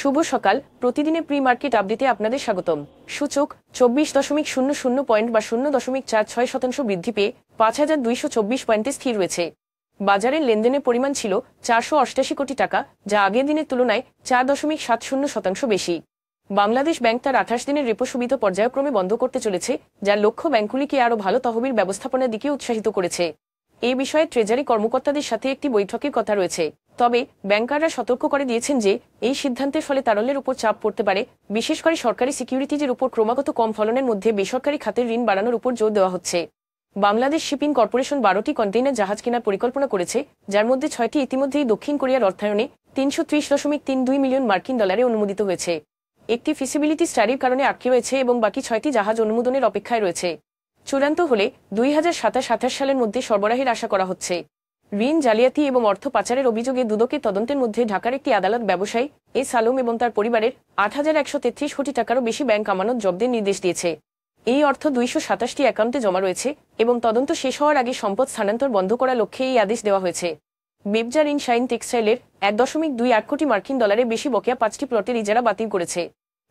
শুভ সকাল। প্রতিদিনের pre market আপডেটে আপনাদের স্বাগতম। সূচক 24.00 পয়েন্ট বা 0.46% বৃদ্ধি পেয়ে 5224 পয়েন্টে স্থির রয়েছে। বাজারের লেনদেনের পরিমাণ ছিল 488 কোটি টাকা, যা আগের দিনের তুলনায় 4.70% বেশি। বাংলাদেশ ব্যাংক তার 28 দিনের রেপো সুবিধা পর্যায়ক্রমে বন্ধ করতে চলেছে, যার লক্ষ্য ব্যাংকগুলিকে আরও ভালো তহবিল ব্যবস্থাপনার দিকে উৎসাহিত করেছে। এই বিষয়ে ট্রেজারি কর্মকর্তাদের সাথে একটি বৈঠকের কথা রয়েছে। তবে ব্যাংকাররা সতর্ক করে দিয়েছেন যে এই সিদ্ধান্তের ফলে তারল্যের উপর চাপ পড়তে পারে, বিশেষ করে সরকারি সিকিউরিটিজের উপর ক্রমাগত কম ফলনের মধ্যে বেসরকারি খাতের ঋণ বাড়ানোর উপর জোর দেওয়া হচ্ছে। বাংলাদেশ শিপিং কর্পোরেশন 12টি কন্টেইনার জাহাজ কেনার পরিকল্পনা করেছে, যার মধ্যে 6টি ইতিমধ্যেই দক্ষিণ কোরিয়ার অর্থায়নে 330.32 মিলিয়ন মার্কিন ডলারে অনুমোদিত হয়েছে। একটি ফিজিবিলিটি স্টাডির কারণে আটকে রয়েছে এবং বাকি 6টি জাহাজ অনুমোদনের অপেক্ষায় রয়েছে। চূড়ান্ত হলে 2027-28 সালের মধ্যে সরবরাহের আশা করা হচ্ছে। ঋণ জালিয়াতি এবং অর্থ পাচারের অভিযোগে দুদকের তদন্তের মধ্যে ঢাকার একটি আদালত ব্যবসায়ী এস আলম এবং তার পরিবারের 8,133 কোটি টাকারও বেশি ব্যাংক আমানত জব্দের নির্দেশ দিয়েছে। এই অর্থ 227টি অ্যাকাউন্টে জমা রয়েছে এবং তদন্ত শেষ হওয়ার আগে সম্পদ স্থানান্তর বন্ধ করার লক্ষ্যে এই আদেশ দেওয়া হয়েছে। বেবজা ঋণ শাইন টেক্সটাইলের 1.28 কোটি মার্কিন ডলারের বেশি বকেয়া 5টি প্লটের ইজারা বাতিল করেছে।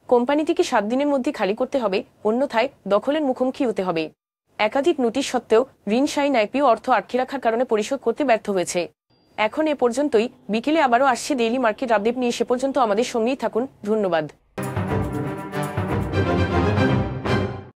কোম্পানিটিকে 7 দিনের মধ্যে খালি করতে হবে, অন্যথায় দখলের মুখোমুখি হতে হবে। একাধিক নোটিশ সত্ত্বেও ঋণ শাইন আইপিও অর্থ আটকে রাখার কারণে পরিশোধ করতে ব্যর্থ হয়েছে। এখন এ পর্যন্তই। বিকেলে আবারও আসছে ডেইলি মার্কেট আপডেট নিয়ে। সে পর্যন্ত আমাদের সঙ্গেই থাকুন। ধন্যবাদ।